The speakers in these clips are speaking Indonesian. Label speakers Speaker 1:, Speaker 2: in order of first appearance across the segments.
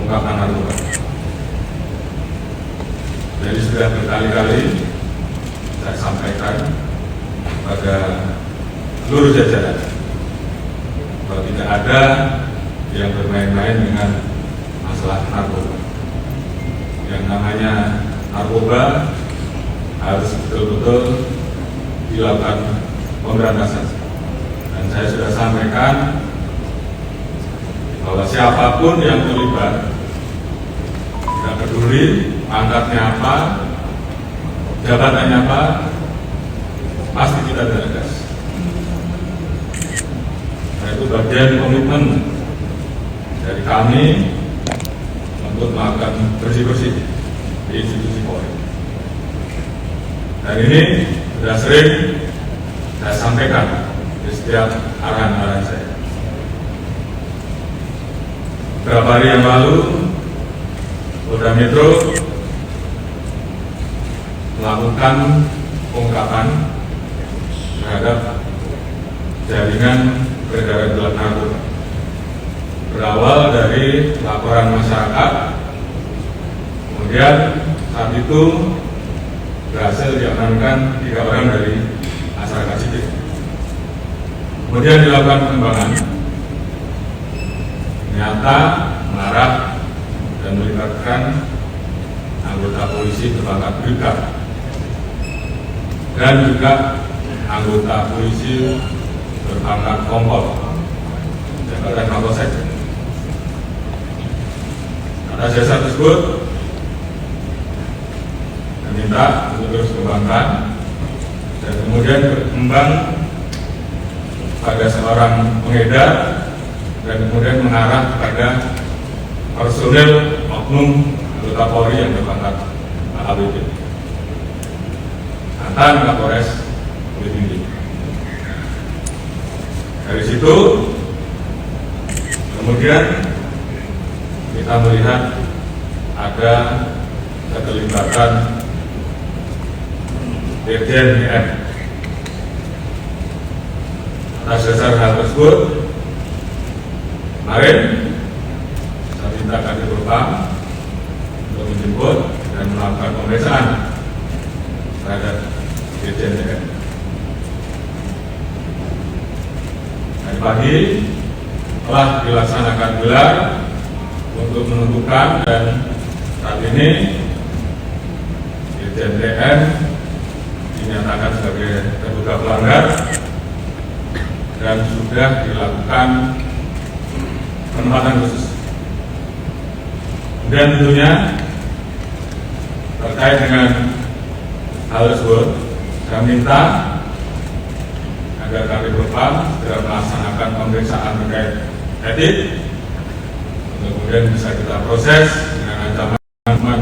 Speaker 1: pengungkapan narkoba. Jadi sudah berkali-kali saya sampaikan pada seluruh jajaran bahwa tidak ada yang bermain-main dengan masalah narkoba. Yang namanya narkoba harus betul-betul dilakukan pemberantasan. Dan saya sudah sampaikan bahwa siapapun yang terlibat, tidak peduli pangkatnya apa, jabatannya apa, pasti kita tegas. Nah, itu bagian komitmen dari kami untuk melakukan bersih-bersih di institusi Polri. Dan ini sudah sering saya sampaikan di setiap arahan-arahan saya. Beberapa hari yang lalu, Polda Metro melakukan pengungkapan terhadap jaringan peredaran gelap narkoba. Berawal dari laporan masyarakat, kemudian saat itu berhasil diamankan 3 orang dari masyarakat sipil. Kemudian dilakukan pengembangan, ternyata mengarah dan melibatkan anggota polisi berpangkat brigad dan juga anggota polisi berpangkat kompol, jabatan Kapolsek. Atas dasar tersebut, saya minta untuk terus kembangkan dan kemudian berkembang pada seorang pengedar dan kemudian mengarah kepada personel oknum anggota Polri yang berpangkat AKBP, mantan Kapolres Bukit Tinggi. Dari situ kemudian kita melihat ada keterlibatan Dirjen IM. Atas dasar hal tersebut, kemarin saya minta Kadif Propam untuk menjemput dan melakukan pemeriksaan terhadap Dirjen IM. Tadi pagi telah dilaksanakan gelar untuk menentukan, dan saat ini Dirjen IM dinyatakan sebagai terduga pelanggar dan sudah dilakukan penempatan khusus. Dan tentunya terkait dengan hal tersebut, saya minta agar Kadif Propam segera melaksanakan pemeriksaan terkait etik, untuk kemudian bisa kita proses dengan ancaman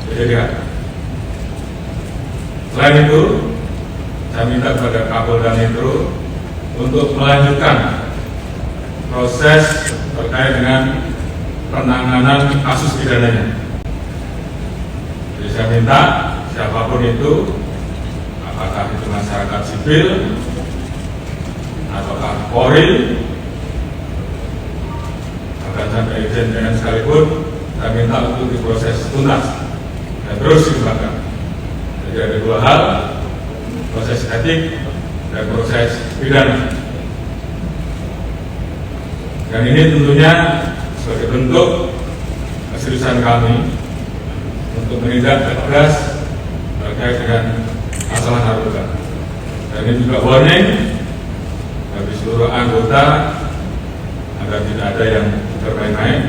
Speaker 1: kejadian. Selain itu, saya minta kepada Kapolda Metro untuk melanjutkan proses terkait dengan penanganan kasus pidananya. Jadi saya minta siapapun itu, apakah itu masyarakat sipil ataukah Polri, bahkan sampai Irjen dengan sekalipun, saya minta untuk diproses tuntas dan terus dikembangkan. Jadi ada 2 hal, proses etik dan proses pidana. Dan ini tentunya sebagai bentuk keseriusan kami untuk menindak tegas terkait dengan masalah narkoba. Dan ini juga warning bagi seluruh anggota agar tidak ada yang bermain-main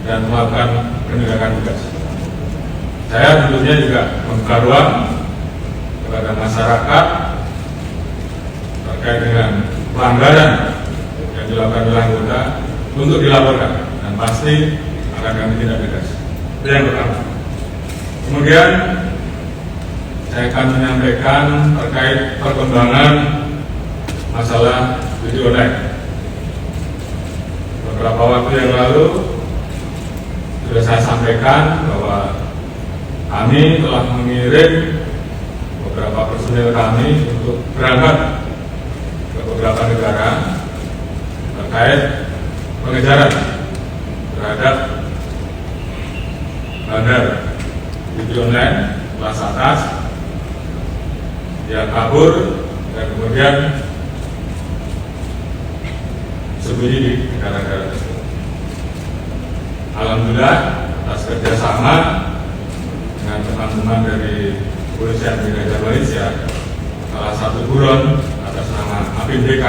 Speaker 1: dan melakukan penindakan tegas. Saya tentunya juga membuka ruang kepada masyarakat terkait dengan pelanggaran yang dilakukan oleh anggota untuk dilaporkan, dan pasti akan kami tindak tegas. Itu yang pertama. Kemudian saya akan menyampaikan terkait perkembangan masalah judi online. Beberapa waktu yang lalu sudah saya sampaikan bahwa kami telah mengirim beberapa personil kami untuk berangkat ke beberapa negara terkait pengejaran terhadap kabur dan kemudian sembunyi di negara-negara tersebut. Alhamdulillah atas kerjasama dengan teman-teman dari Kepolisian Negara Malaysia, salah satu buron atas nama Apim BK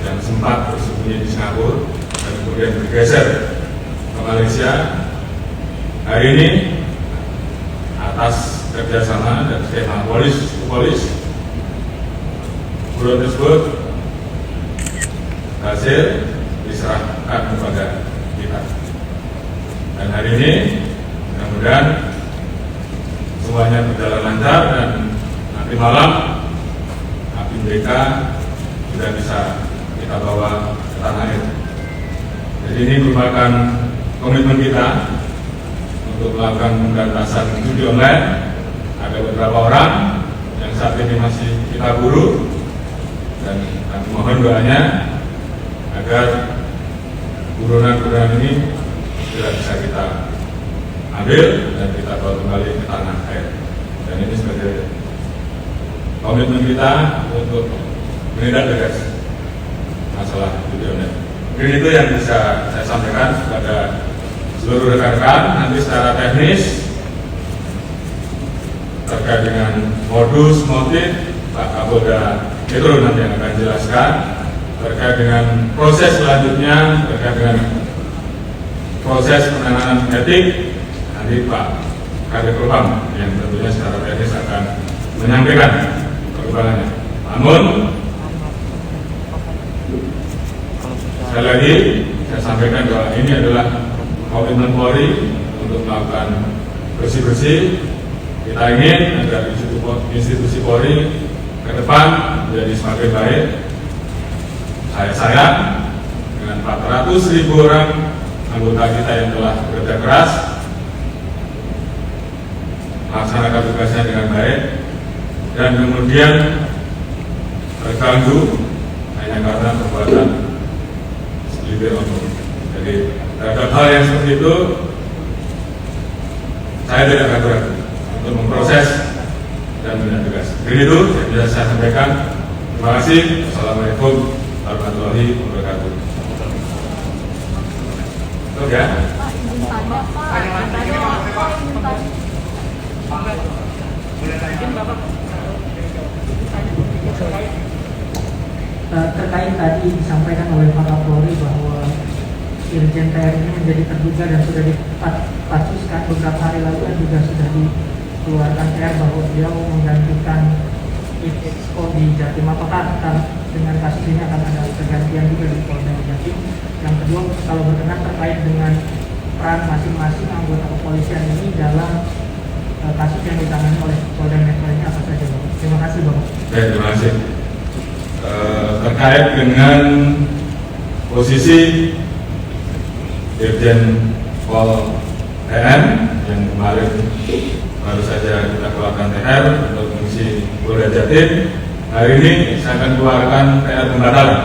Speaker 1: yang sempat bersembunyi di Singapura dan kemudian bergeser ke Malaysia, hari ini atas kerjasama dan skema polis buron tersebut hasil diserahkan kepada kita. Dan hari ini mudah-mudahan semuanya berjalan lancar dan nanti malam Apim BK sudah bisa kita bawa ke tanah air. Jadi ini merupakan komitmen kita untuk melakukan pemberantasan judi online. Ada beberapa orang yang saat ini masih kita buru dan kami mohon doanya agar buronan-buronan ini sudah bisa kita ambil dan kita bawa kembali ke tanah air. Dan ini sebagai komitmen kita untuk menindak tegas masalah judi online. Mungkin itu yang bisa saya sampaikan kepada seluruh rekan-rekan. Nanti secara teknis terkait dengan modus, motif, Pak Kapolda Metro nanti yang akan jelaskan. Terkait dengan proses selanjutnya, terkait dengan proses penanganan etik, nanti Pak Kadif Propam yang tentunya secara teknis akan menyampaikan perkembangannya. Namun sekali lagi saya sampaikan bahwa ini adalah komitmen Polri untuk melakukan bersih-bersih. Kita ingin agar institusi Polri ke depan menjadi semakin baik. Saya sayang dengan 400.000 orang anggota kita yang telah bekerja keras melaksanakan tugasnya dengan baik dan kemudian terganggu hanya karena perbuatan segelintir oknum. Jadi terhadap hal yang seperti itu saya tidak akan ragu untuk memproses dan menindak tegas. Jadi itu yang bisa saya sampaikan. Terima kasih. Assalamualaikum warahmatullahi wabarakatuh. Oke ya.
Speaker 2: Terkait tadi disampaikan oleh Pak Kapolri bahwa Irjen TNI ini menjadi terduga dan sudah dipatsuskan beberapa hari lalu dan juga sudah dikeluarkan PR bahwa beliau menggantikan Exco di Jatim. Apakah dengan kasus ini akan ada pergantian juga di Polda Jatim? Yang kedua, kalau berkenan terkait dengan peran masing-masing anggota kepolisian ini dalam kasus yang ditangani oleh Polda Metro ini apa saja, Bapak? Terima kasih, Bapak.
Speaker 1: Terima kasih. Terkait dengan posisi Irjen Pol TN yang kemarin baru saja kita keluarkan TR untuk mengisi Polda Jatim, hari ini saya akan keluarkan TR pembatalan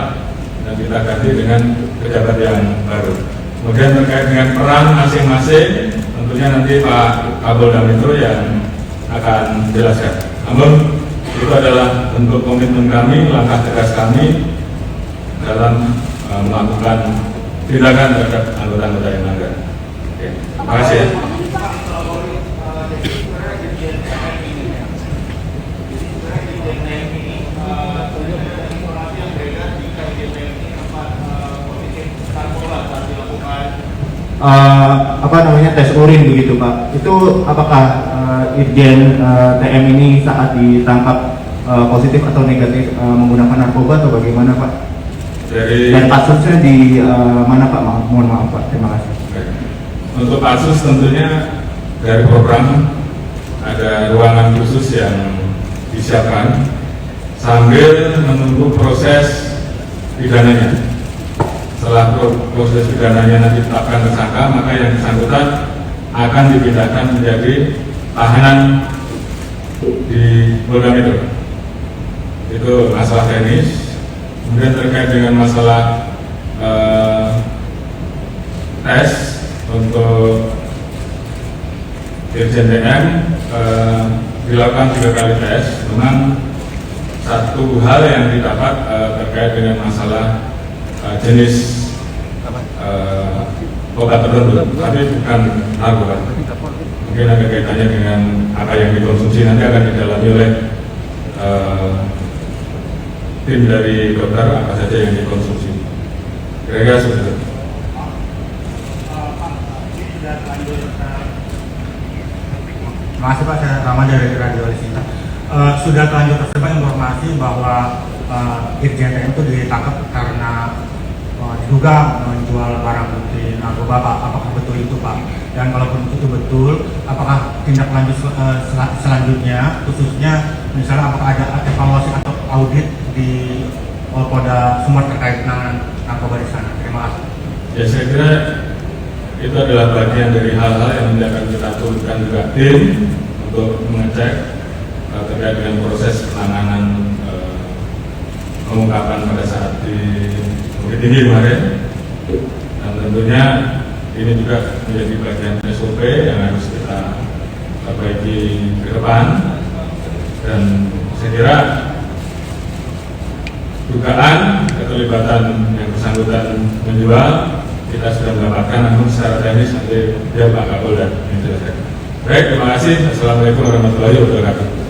Speaker 1: dan kita ganti dengan pejabat yang baru. Kemudian terkait dengan peran masing-masing, tentunya nanti Pak Kapolda Metro yang akan menjelaskan. Namun itu adalah bentuk komitmen kami, langkah tegas kami dalam melakukan tindakan terhadap anggota-anggota yang melanggar. Oke, terima kasih.
Speaker 3: Tes urin begitu Pak, itu apakah Irjen TM ini saat ditangkap positif atau negatif menggunakan narkoba atau bagaimana Pak? Dan kasusnya di mana Pak? Mohon maaf Pak, terima kasih.
Speaker 1: Untuk kasus tentunya dari program ada ruangan khusus yang disiapkan sambil menunggu proses pidananya. Setelah proses pidananya nanti ditetapkan tersangka, maka yang bersangkutan akan dipindahkan menjadi tahanan di Polda Metro. Itu masalah teknis. Kemudian terkait dengan masalah tes untuk Irjen TM, dilakukan 3 kali tes. Memang satu hal yang didapat terkait dengan masalah jenis obat tertentu, tapi bukan narkoba. Mungkin ada kaitannya dengan apa yang dikonsumsi, nanti akan didalami oleh tim dari dokter apa saja yang dikonsumsi. Kira-kira seperti itu.
Speaker 4: Terima kasih Pak, saya Rahman dari Radio Sinta. Sudah terlanjur tersebar informasi bahwa Irjen TM itu ditangkap karena diduga menjual barang bukti narkoba, Pak. Apakah betul itu, Pak? Dan kalaupun itu betul, apakah tindak lanjut selanjutnya, khususnya misalnya apakah ada evaluasi atau audit di Polda Sumber terkait dengan narkoba di sana? Terima kasih.
Speaker 1: Ya, saya kira itu adalah bagian dari hal-hal yang nanti akan kita turunkan juga tim untuk mengecek terkait dengan proses penanganan pengungkapan pada saat di Bukit Tinggi kemarin. Dan tentunya ini juga menjadi bagian SOP yang harus kita perbaiki ke depan. Dan saya kira dugaan keterlibatan yang bersangkutan menjual kita sudah mendapatkan, namun secara teknis nanti dia Pak Kapolda yang menjelaskan. Baik, terima kasih. Assalamualaikum warahmatullahi wabarakatuh.